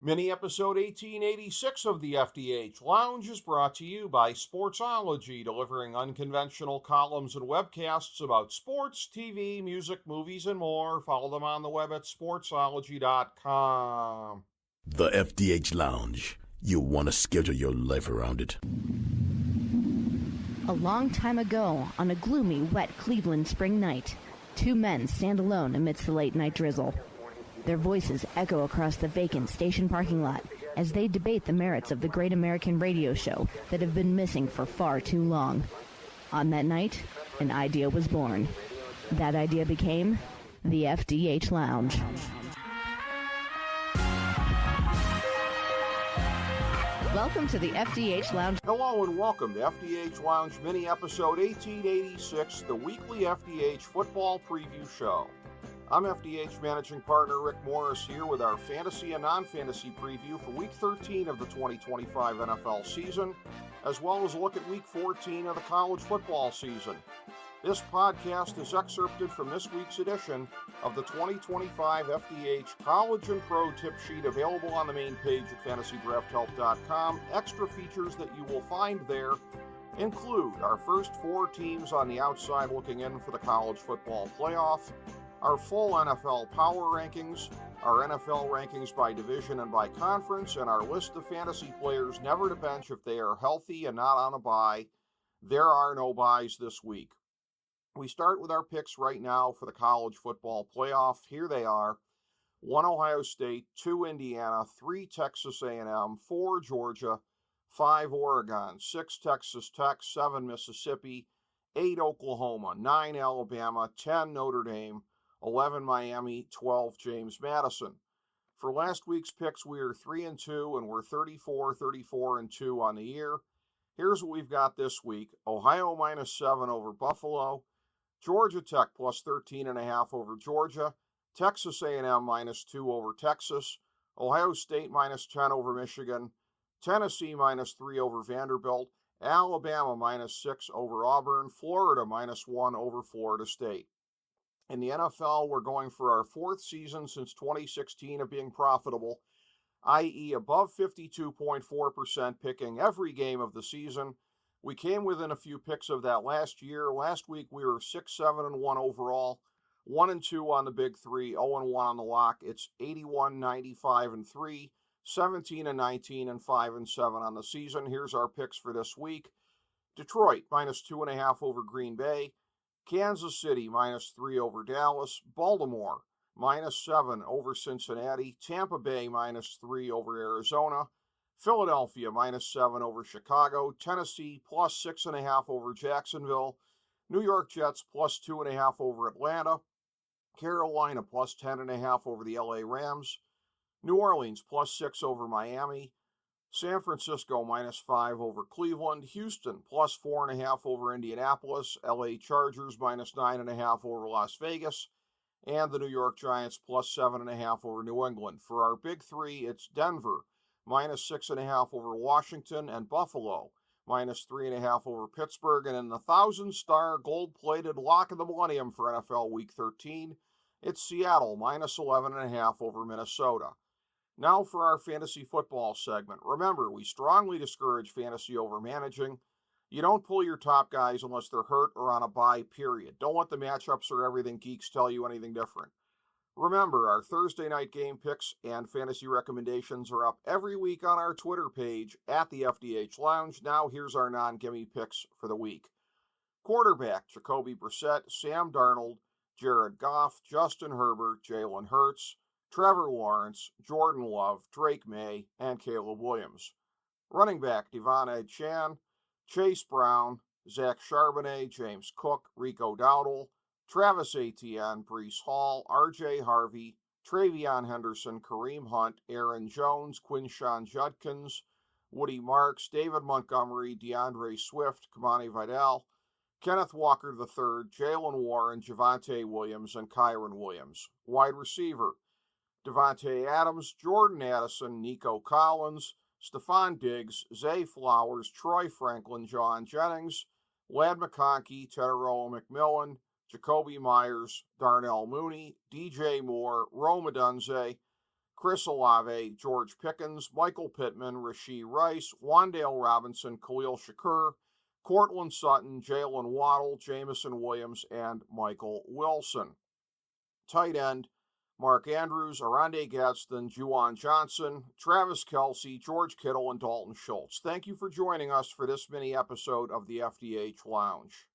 Mini episode 1886 of the FDH Lounge is brought to you by Sportsology, delivering unconventional columns and webcasts about sports, TV, music, movies, and more. Follow them on the web at sportsology.com. The FDH Lounge. You want to schedule your life around it. A long time ago, on a gloomy, wet Cleveland spring night, two men stand alone amidst the late-night drizzle. Their voices echo across the vacant station parking lot as they debate the merits of the great American radio show that have been missing for far too long. On that night, an idea was born. That idea became the FDH Lounge. Welcome to the FDH Lounge. Hello and welcome to FDH Lounge mini episode 1886, the weekly FDH football preview show. I'm FDH Managing Partner Rick Morris here with our fantasy and non-fantasy preview for Week 13 of the 2025 NFL season, as well as a look at Week 14 of the college football season. This podcast is excerpted from this week's edition of the 2025 FDH College and Pro Tip Sheet, available on the main page at fantasydrafthelp.com. Extra features that you will find there include our first four teams on the outside looking in for the college football playoff, our full NFL power rankings, our NFL rankings by division and by conference, and our list of fantasy players never to bench if they are healthy and not on a bye. There are no byes this week. We start with our picks right now for the college football playoff. Here they are: 1 Ohio State, 2 Indiana, 3 Texas A&M, 4 Georgia, 5 Oregon, 6 Texas Tech, 7 Mississippi, 8 Oklahoma, 9 Alabama, 10 Notre Dame, 11 Miami, 12 James Madison. For last week's picks, we are 3-2 and we're 34-2 on the year. Here's what we've got this week: Ohio -7 over Buffalo, Georgia Tech plus 13.5 over Georgia, Texas A&M -2 over Texas, Ohio State -10 over Michigan, Tennessee -3 over Vanderbilt, Alabama -6 over Auburn, Florida -1 over Florida State. In the NFL, we're going for our fourth season since 2016 of being profitable, i.e. above 52.4%, picking every game of the season. We came within a few picks of that last year. Last week we were 6-7-1 overall, 1-2 on the big three, 0-1 on the lock. It's 81-95-3, 17-19, and 5-7 on the season. Here's our picks for this week: Detroit -2.5 over Green Bay, Kansas City -3 over Dallas, Baltimore -7 over Cincinnati, Tampa Bay -3 over Arizona, Philadelphia -7 over Chicago, Tennessee plus 6.5 over Jacksonville, New York Jets plus 2.5 over Atlanta, Carolina plus 10.5 over the LA Rams, New Orleans plus 6 over Miami, San Francisco -5 over Cleveland, Houston plus 4.5 over Indianapolis, LA Chargers -9.5 over Las Vegas, and the New York Giants plus 7.5 over New England. For our big three, it's Denver -6.5 over Washington, and Buffalo -3.5 over Pittsburgh. And in the 1,000-star gold-plated lock of the millennium for NFL Week 13, it's Seattle -11.5 over Minnesota. Now for our fantasy football segment. Remember, we strongly discourage fantasy over managing. You don't pull your top guys unless they're hurt or on a bye, period. Don't let the matchups or everything geeks tell you anything different. Remember, our Thursday night game picks and fantasy recommendations are up every week on our Twitter page at the FDH Lounge. Now here's our non-gimme picks for the week. Quarterback: Jacoby Brissett, Sam Darnold, Jared Goff, Justin Herbert, Jalen Hurts, Trevor Lawrence, Jordan Love, Drake May, and Caleb Williams. Running back: Devon Chan, Chase Brown, Zach Charbonnet, James Cook, Rico Dowdle, Travis Etienne, Breece Hall, R.J. Harvey, Travion Henderson, Kareem Hunt, Aaron Jones, Quinshon Judkins, Woody Marks, David Montgomery, DeAndre Swift, Kamani Vidal, Kenneth Walker III, Jalen Warren, Javonte Williams, and Kyron Williams. Wide receiver: Devontae Adams, Jordan Addison, Nico Collins, Stephon Diggs, Zay Flowers, Troy Franklin, John Jennings, Ladd McConkey, Tetairoa McMillan, Jacoby Myers, Darnell Mooney, DJ Moore, Rome Odunze, Chris Olave, George Pickens, Michael Pittman, Rashee Rice, Wan'Dale Robinson, Khalil Shakur, Courtland Sutton, Jalen Waddle, Jamison Williams, and Michael Wilson. Tight end, Mark Andrews, Arondé Gadsden, Juwan Johnson, Travis Kelce, George Kittle, and Dalton Schultz. Thank you for joining us for this mini episode of the FDH Lounge.